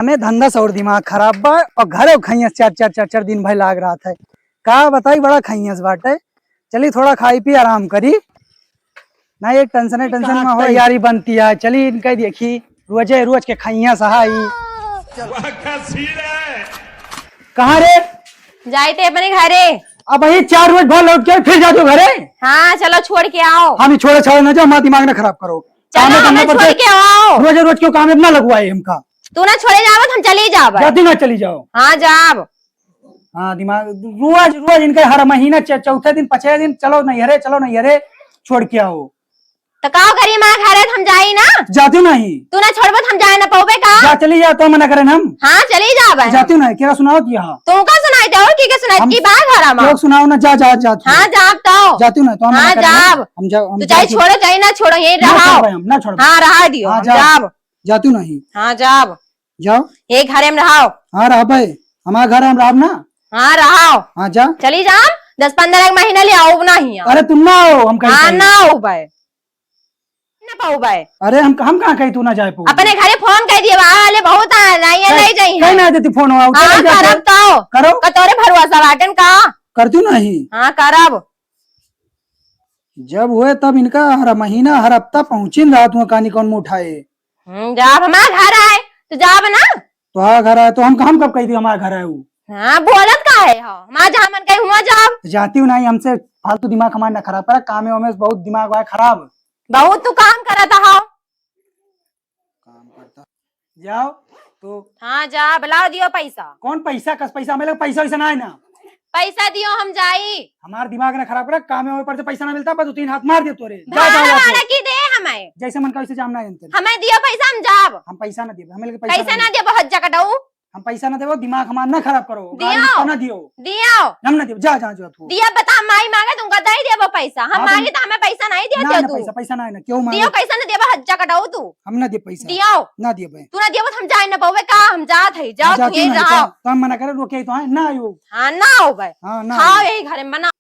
हमें धंधा से और दिमाग खराब बा और घरे खैस चार दिन भाई लाग रहा था। का बताई बड़ा खैस बाटे। चली थोड़ा खाई पी आराम करी ना, एक टेंशन में हो यारी बनती है। चली इनका देखी रोजे रोज के खैया सहाई कहाँ रे जाए थे अपने घरे। अब वही 4 रोज भर लौट के फिर जा दो घरे। हाँ चलो छोड़ के आओ। हम छोड़े छोड़े ना जाओ, हमारा दिमाग ना खराब करो। चलो हमें छोड़ के आओ। रोज रोज क्यों काम ना लगवाए हमका। तू ना छोड़े जाओ हम चले जाओ। जाती ना चली जाओ। हाँ जाओ। हाँ दिमाग रोज रोज इनके हर महीना चौथे दिन 5 दिन चलो नहीं हरे छोड़ के आओ। तो काओ करिए माँ घर है हम जाई ना। जाती नहीं तू ना छोड़बो हम जाए ना पाओगे का। जा चली जा तो मना करे हम। हाँ चली जाओ। जाती नहीं क्या सुनाओ यहाँ तू का सुनाई दे और की सुनाई की बात घर में सुनाओ ना। जा जा जा हाँ जाओ तो जाती नहीं तो हाँ जाओ। हम जाओ तू चाहे छोड़ो चाहे ना छोड़ो यही रहो। ना छोड़ हाँ रहा दियो जाओ। जाती नहीं हाँ जाओ जाओ ये घर में रहो। हाँ रहा भाई हमारा घर है हम राम ना। हाँ रहो हाँ जा चली जाओ 10-15 महीना ले आओ ना ही। अरे तुम ना आओ हम कहीं। हाँ ना आओ भाई ना पाओ भाई। अरे हम कहाँ कहीं तू ना जाए पाओ। अपने घरे फोन कर दिए वाले बहुत नहीं जाइए कहीं ना देती फोन आओ। हाँ करब तो करो कतोरे भरवासा बाटन का करती नहीं। हाँ करब जब हुए तब इनका हर महीना हर हफ्ता पहुंची रात में कहानी कौन मुँह उठाए। जाब हमारा घर आए तो जाब ना। तो हाँ घर आए तो हम कब कही थी हमारा घर है वो। हाँ बोलत का है हमारा जहाँ मन कहीं हुआ जाब। जाती हूँ नहीं हमसे फालतू दिमाग हमारा ना खराब करा। काम में बहुत दिमाग हुआ खराब। बहुत तू काम करा था काम करता जाओ तो। हाँ जा बुलाओ दियो पैसा। कौन पैसा कस पैसा मेरे पैसा वैसा ना है ना। पैसा दियो हम जाई। हमारा दिमाग ना खराब करा। काम में पर से पैसा ना मिलता बस 3 हाथ मार दे तोरे। भाड़ा की दे हमें जैसे मन का वैसे जामना है। हमें दियो पैसा हम जाब। हम पैसा ना दे हमें पैसा ना दियो बहुत जगह दऊ। हम पैसा ना देवो दिमाग हमारा ना खराब करो। दियो ना दियो दियो हम ना दियो जा जा जा तू दिया बता माई मांगे तुमका दे देबो पैसा। हम मांगे तो हमें पैसा नहीं दिया तू। पैसा ना है ना क्यों मांगे। दियो पैसा ना देबो हज्जा कटाऊ तू। हम ना दे पैसा दियो ना दियो भाई तू ना दियो हम जाए ना पावे का। हम जात है जाओ तू यही रहो। तो हम मना करे रोके तो है ना आयो। हां ना हो भाई। हां ना खाओ यही घर में बना।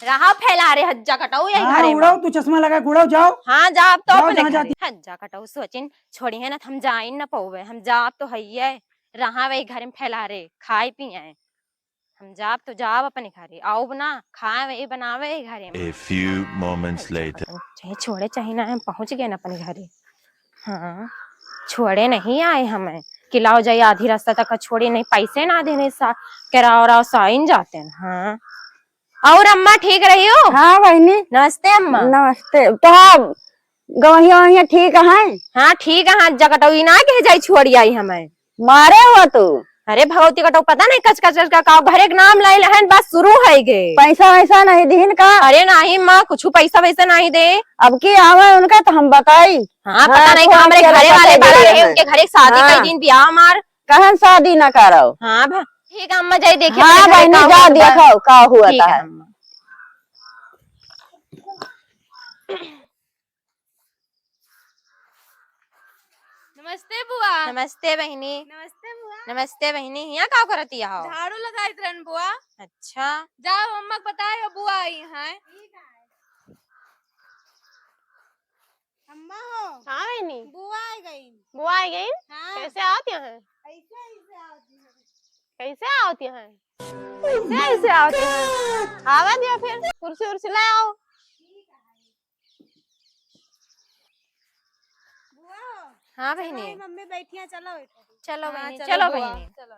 रहा फैला रे हज्जा कटाऊ यही घर में। उड़ाओ तू चश्मा लगा उड़ाओ जाओ। हां जा अब तो अपने जाती हज्जा कटाऊ सोचिन छोड़ी है ना हम जाइन ना पावे। हम जाब तो हइये रहा वही घर में फैला रे खाई पिए। हम जाब तो जाब अपने घरे आओ बना खाए वही बनावे घरे में। A few moments later. चाहे छोड़े चाहे ना हम पहुंच गए ना अपने घरे। हाँ छोड़े नहीं आए हमें किलाओ जाइए आधी रास्ता तक छोड़े नहीं पैसे ना देने सा किराओ साइन जाते हैं। हाँ और अम्मा ठीक रही हो। हाँ बहनी नमस्ते अम्मा। नमस्ते। तो गवहिया ठीक है। हाँ ठीक है। हाँ जगटोई ना कह जाई छोड़ी आई हमें मारे हुआ तू। अरे भगवती कटो पता नहीं कच कच का का घरे के नाम ले लहन बस शुरू है गे। पैसा वैसा नहीं दीन का। अरे नहीं माँ कुछ पैसा वैसा नहीं दे। अब की आवे उनका तो हम बताई। हाँ पता नहीं हमारे घरे वाले बड़ा रहे उनके घरे शादी कई दिन ब्याह हमार कहन शादी न करो। हाँ ठीक है अम्मा जाई देखिए। हाँ बहनी जा देखो का हुआ था। नमस्ते बुआ। नमस्ते बहनी। नमस्ते बुआ। नमस्ते बहनी यहाँ का करती हो। झाड़ू लगाई रहन बुआ। अच्छा जाओ अम्मा को बताए बुआ आई हैं। अम्मा हो। हाँ बहनी बुआ आ गई। बुआ आई गई। हाँ। कैसे आती हैं। ऐसे ऐसे आती है। कैसे आती हैं। कैसे ऐसे आती हैं। आवा दिया फिर कुर्सी उर्सी ले आओ। हाँ बहनी मम्मी बैठी हैं चलो। चलो हाँ, बहनी चलो चलो बुआ, बहनी चलो।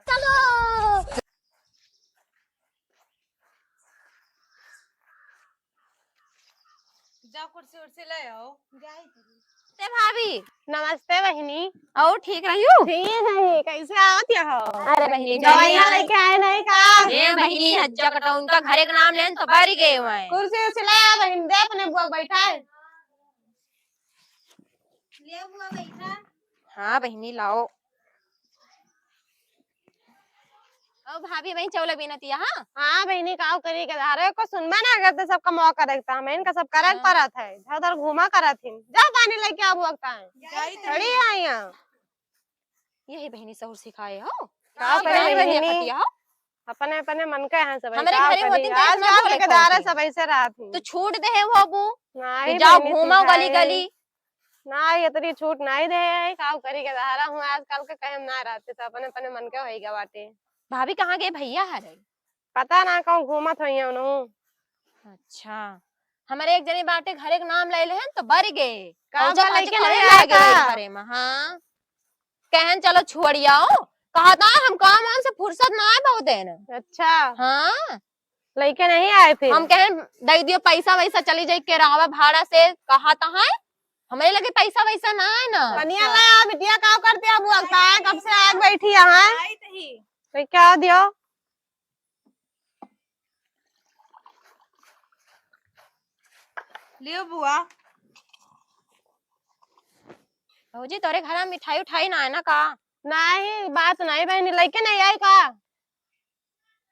जाओ कुर्सी उर्सी ले आओ। नमस्ते भाभी। नमस्ते बहनी और ठीक रही हो। ठीक है कैसे आती हो। अरे बहनी गवहिया लेके आए नहीं का। ये बहनी हज्जा कटा उनका घरे का नाम लेन तो भर गए हुए हैं। कुर्सी उर्सी ले आ बहन दे अपने बुआ बैठा है। ले बुआ बैठा। हाँ बहनी लाओ। और भाभी वही चौला बिनती है। हाँ हाँ बहनी का करी के धारे को सुनबा ना करते सबका मौका देखता हम इनका सब करक परत है इधर उधर घुमा करत हिन। जा पानी लेके आबू वक्त है खड़ी आई यहां। यही बहनी सहुर सिखाए हो। का करे बहनी। हो अपने अपने मन के हैं सब। हमारे का घरे करी? होती तो ऐसे ना आजकल बोले ठेकेदार करती। सब ऐसे रहती। तो छूट दे है वो अबू नहीं कि जाओ बहनी घूमो गली सिखाई। गली। नहीं इतनी छूट नहीं दे है, का करी के दारा हूँ आजकल के कहे ना रहते सब अपने अपने मन के होइगा बाटे। भाभी कहाँ गए भैया हरे? पता ना कहूँ घूमत होइया उन्हों। अच्छा हमारे एक जने बाटे घरे के नाम ले हैं तो बर गए। का और जब भलाई के थोड़े नहीं लागे आएगा? घरे में। हाँ कहन चलो छोड़ियाओ कहा था हम काम वाम से फुर्सत ना आए बहुत दिन। अच्छा हाँ लड़के नहीं आए फिर? हम कहें दे दियो पैसा वैसा चली जाए केरावा भाड़ा से कहा था है हमारे लगे पैसा वैसा ना है ना। बनिया लाया बिटिया का करते अब लगता है कब से आग बैठी यहाँ। आई थी। तो क्या दियो? लियो बुआ। भौजी तोरे घर में मिठाई उठाई ना है ना का? नहीं बात नहीं बहनी लड़के नहीं आई का?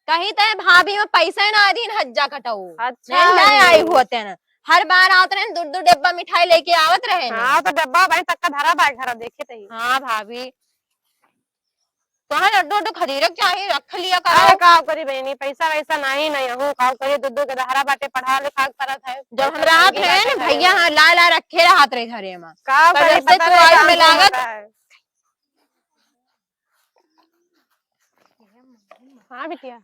कहीं तो भाभी में पैसा ना दिन हज्जा कटाऊ। अच्छा नहीं आई होते न हर बार आवत रहे दूर दूर डब्बा मिठाई लेके आवत रहे न। हाँ तो डब्बा भाई तक का धरा बाय घर देखे थे। हाँ भाभी तो है लड्डू उड्डू खरीद चाहिए रख लिया अरे करो। का करी बहनी पैसा वैसा नहीं हूँ का करी दूध के धारा बाटे पढ़ा लिखा करत है। जब हम रात रहे न भैया हाँ ला ला रखे रहत रहे घरे में। का पर करी जब से पता तू नहीं आई काम में क्यों लागत होता है। हाँ बिटिया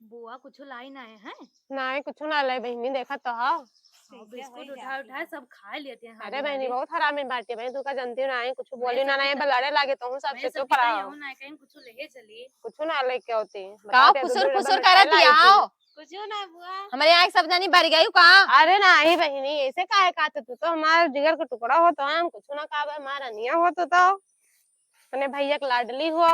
बुआ कुछ लाई ना आए हैं। नहीं कुछ ना ले बहनी देखा तो हाँ। बिस्कुट उठा उठा सब खा लेते हैं। अरे बहनी बहुत हराम में बाटी बहनी तू का जानती हूँ ना कुछ बोली ना नहीं बलाड़े लागे तो हूँ सबसे तो पड़ा ना कहीं कुछ ले चली। कुछ ना लेके होती का फुसुर फुसुर करत आओ कुछ ना बुआ। हमारे यहाँ सब जानी भर गई का। अरे नहीं बहनी ऐसे काहे कहते तू तो हमारे जिगर का टुकड़ा हो तो हम कुछ ना कहा हमारा निया हो तो अपने भैया के लाडली हो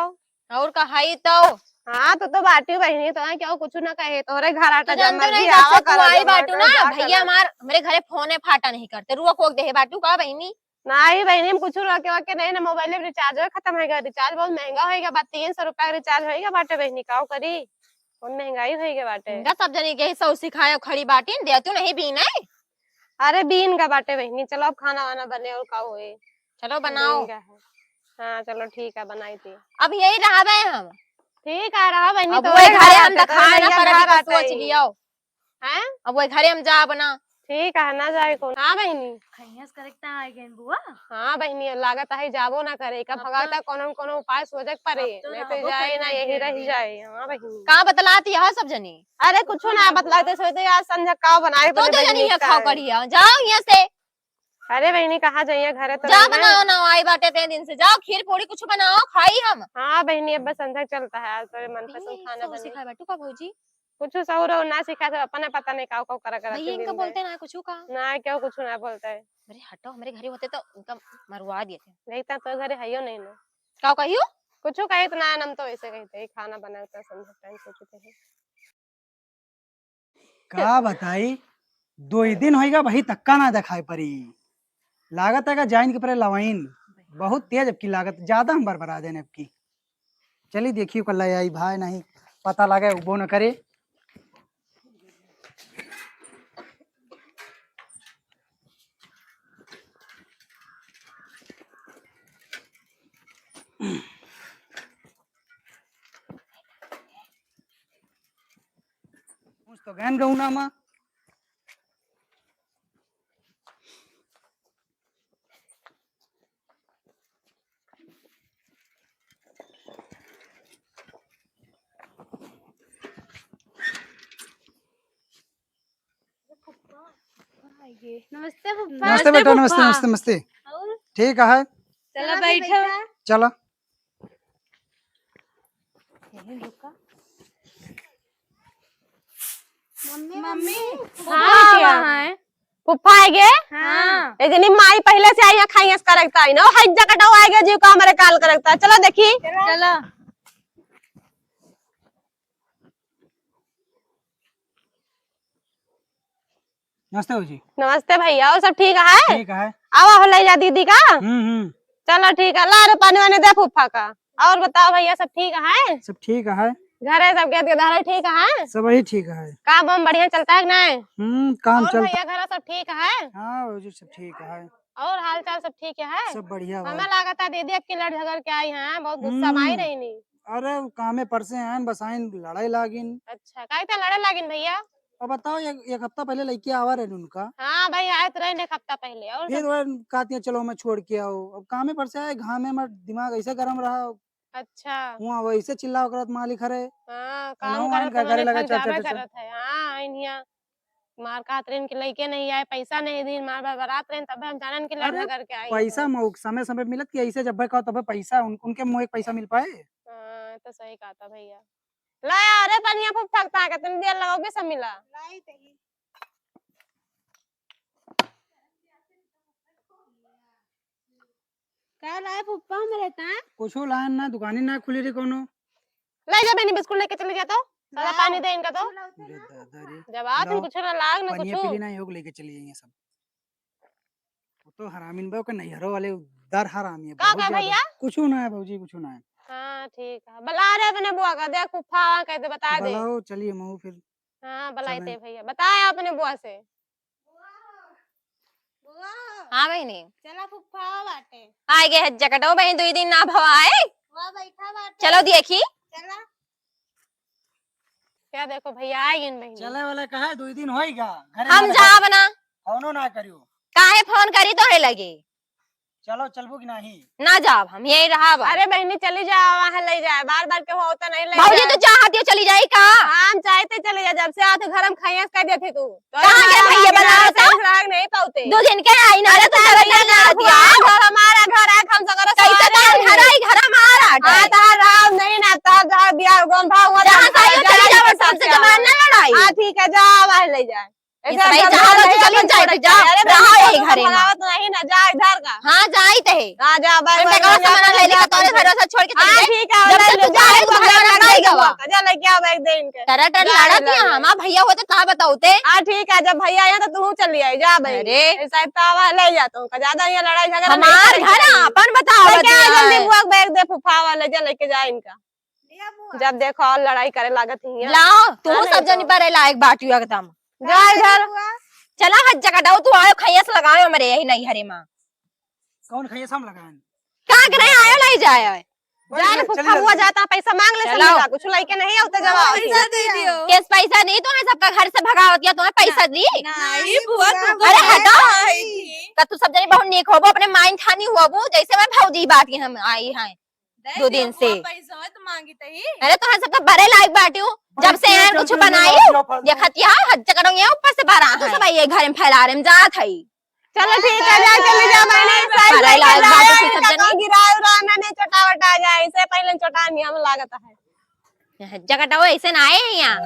और कहाई तो हाँ तो बाटी बहनी तो क्या कुछ ना कहे तोरे घर आटा तो जानते जमल नहीं भी जब आओ से तू करो आई जमा बाटू करो, ना जा भैया करो। हमार हमारे घरे फोने फाटा नहीं करते रुआ कोक दे बाटू का बहनी। नहीं बहनी हम कुछ रखे वके नहीं ना मोबाइल में रिचार्ज खत्म होगा रिचार्ज बहुत महंगा होगा बात 300 रुपया का रिचार्ज होगा बाटे बहनी का करी और महंगाई होगी बाटे। इनका सब जने के सौ सिखाया खड़ी बाटी दे तू नहीं बीन है। अरे बीन का बाटे बहनी चलो अब खाना वाना बने और का होए चलो बनाओ। बीन का है। हाँ चलो ठीक है बनाई थी। अब यही रहा हम ठीक है रहा बहनी अब तो वो घरे हम तो दिखाए ना भैया पर घर अभी आते सोच ही। लिया हैं अब वो घरे हम जा बना। ठीक है ना जाए कौन। हाँ बहनी खैयस करेक्टा आ गए बुआ। हाँ बहनी लागत है जाबो ना करे का अब भगाता कोनो कोनो उपाय सोचे पड़े अब तो नहीं रहबो तो जाए करी ना ना यही ढेर रह दिन। जाए। हाँ बहनी कहाँ बतलाती है सब जनी अरे कुछ ना बतलाते सोचते यार संध्या का बनाए तो बोले जो जनी बहनी है का खाओ है। कढ़िया जाओ यहाँ से अरे बहनी कहाँ जाइए घरे तो जा रहना है। बनाओ ना आई बाटे ते दिन से जाओ खीर पूरी कुछ बनाओ खाई हम। हाँ बहनी अब बस संध्या चलता है आज तो मनपसंद खाना सौ बने सिखाए बाटू का भौजी कुछ सौर ना सिखा सब अपने पता नहीं काव काव करा भैया इनका बोलते ना कुछ का। ना क्यों कुछ ना बोलता है। अरे हटो हमारे घरे होते तो उनका मरवा दिए थे। देखता तो घरे है ही नहीं ना क्या कहियो कुछ कहे तो ना हम तो ऐसे कहते खाना बनाता संध्या टाइम सोचते हैं। का बताई 2 दिन होएगा वही तक्का ना दिखाई परी लागत है का जाइन के पर लवाइन बहुत तेज अब की लागत ज्यादा हम बरबरा देने अब की। चलिए देखियो कल आई भाई नहीं पता लगे वो न करे। कुछ तो गहन गऊ ना माँ नमस्ते पप्पा। नमस्ते बेटा नमस्ते नमस्ते नमस्ते और ठीक है चलो बैठो। चलो मम्मी हाँ है। पुप्पा आएगे हाँ ए जनी माई पहले से आई खाई करता है ना हज जगह आएगा जीव का हमारे काल करता चलो देखी। चलो नमस्ते हो जी नमस्ते भैया और सब ठीक है। ठीक है आवा हो ले जा दीदी का। चलो ठीक है ला रे पानी वानी दे फूफा का। और बताओ भैया सब ठीक है सब ठीक है घरे सब के धारा ठीक है सब वही ठीक है काम वाम बढ़िया चलता है कि नहीं। काम और चल भैया घर सब ठीक है हाँ वो जी सब ठीक है और हाल चाल सब ठीक है। सब बढ़िया हमें है। लगा था दीदी अब की लड़ झगड़ के आई हैं बहुत गुस्सा में आई रही नहीं। अरे कामे परसे आन बस आइन लड़ाई लागिन। अच्छा काहे ते लड़े लागिन भैया? अब बताओ एक हफ्ता पहले लड़की आवा रहे उनका, हाँ भाई आए तो रहे एक हफ्ता पहले और फिर वो कहती है चलो मैं छोड़ के आओ। अब कामे परसे आए घाम में मत दिमाग ऐसे गर्म रहा, अच्छा वहाँ वैसे चिल्ला करत मालिक हरे। हाँ अनहु काम आइन करत का तो करे माने लगा थक चल जाबे चल चल। करत है। हाँ आइन हिया मार खात रहे के लइके नहीं आए, पैसा नहीं दी, मार बारात रहे तब हम जानन के अरे लड़ना करके आई पैसा हैं। मौक समय समय पे मिलत कि ऐसे जब कहो तब पैसा उनके मुँह एक पैसा मिल पाए। हाँ तो सही कहा था भैया। ला अरे पनिया खूब थकता है, कितनी देर लगोगे सब मिला। क्या लाए फुप्पा हम रहता है? कुछो लान ना दुकानी ना खुली रही कोनो। ले जा बेनी बिस्कुट लेके चली जाता हूँ, सारा पानी दे इनका तो। अरे दादा रे, जब आ तुम लाओ, कुछ ना लाग ना पनिया कुछ। पीली ना योग लेके चली जाइए सब। वो तो हरामीन बा के नैहरो वाले दर हरामी है का बहुत कहे ज्यादा। भैया? कुछो ना है भौजी, कुछो ना है। हाँ ठीक है, बुला रहे अपने बुआ का, देख फुफा कहते बता दे। बुलाओ चलिए मऊ फिर। हाँ बुलाई चलें। थे भैया, बताया अपने बुआ से। बुआ हाँ बहनी चला फुप्पा बाटे। आए गे हज जकटो बहन 2 दिन ना भवाए। वहाँ बैठा बाटे। चलो देखी चला क्या देखो भैया आएगी इन बहनी। चले वाले कहा 2 दिन होएगा घरे हम ना जा बना फोनो ना करियो। काहे फोन करी तोरे लगे चलो चलबो कि नहीं? ना जाब हम यही रहा अरे बहनी चली जाओ, वहाँ ले जाए, बार बार के होता नहीं ले भाजी जाए। तू चाहती हो चली जाई का? हम चाहते चले जा, जब से आते घर हम खाइया कह देती तू तो कहाँ गए भैया बनाया था? राग नहीं पाते। 2 दिन के आई ना तो चला ना दिया घर हमारा घर है, हम सगरो कैसे तार घर आई घर हमारा हाँ तार राव नहीं ना तार जहाँ बियाह गोन भाव हुआ जहां से आई हो चली जाओ सबसे जवान ना लड़ाई हाँ ठीक है जाओ वहाँ ले जाए। ये सब भाई जहाँ तो चली जाए तो जा रहा यही घरे में भगावत नहीं ना जा इधर का। हां जाई ते हाँ जा बाय मैं का सामान ले लेके तोरे घर से छोड़ के चली हाँ जाए ठीक है जब तक तू जाए तो घर में नहीं गवा जा लेके आओ एक दिन के। तेरा टर लड़त या हां भैया होते कहां बताऊते हाँ ठीक है, जब भैया आया तो तू चली आई जा भाई। अरे। ऐसा तावा ले जाता हूँ, ज्यादा ये लड़ाई झगड़ा नहीं हमार करेंगे। घर अपन बताओ लेके आ जल्दी बुआ का बैग दे फुफा वाले, जा लेके जा इनका। लिया बुआ। जब देखो और लड़ाई करे लागत ही है। लाओ तू हाँ, सब नहीं जनी पर लायक बाटियो एकदम जा इधर। बुआ चला हज जकटाओ तू आयो खैस लगाओ हमरे यही नहीं हरे मां कौन खाइए हम लगाएं? का करे आयो नहीं जाए जा रे फुफा बुआ जाता पैसा मांग ले चलो। समझा, कुछ लइके नहीं होते जवाब। पैसा दे दियो। केस पैसा नहीं तुम्हें सबका घर से भगावत या तुम्हें पैसा दी नहीं बुआ तू अरे हटो का तू सब जने बहुत नेक होबो अपने माइंड खानी होबो जैसे मैं भौजी बात की हम आई हैं 2 दिन से। पैसा तो मांगी तही। अरे तो हम सबका बड़े लायक बाटी हूँ जब से यहाँ कुछ बनाई देखत या हज करो ये ऊपर से भरा तो सब ये घर में फैला रहे जात है चलो ठीक है जा चली जा मैंने अरे लायक बात है सब जने गिरा उरा नहीं चटावट आ जाए, इससे पहले चटा नहीं हम लागत है। हज कटाओ ऐसे ना आए हैं यहाँ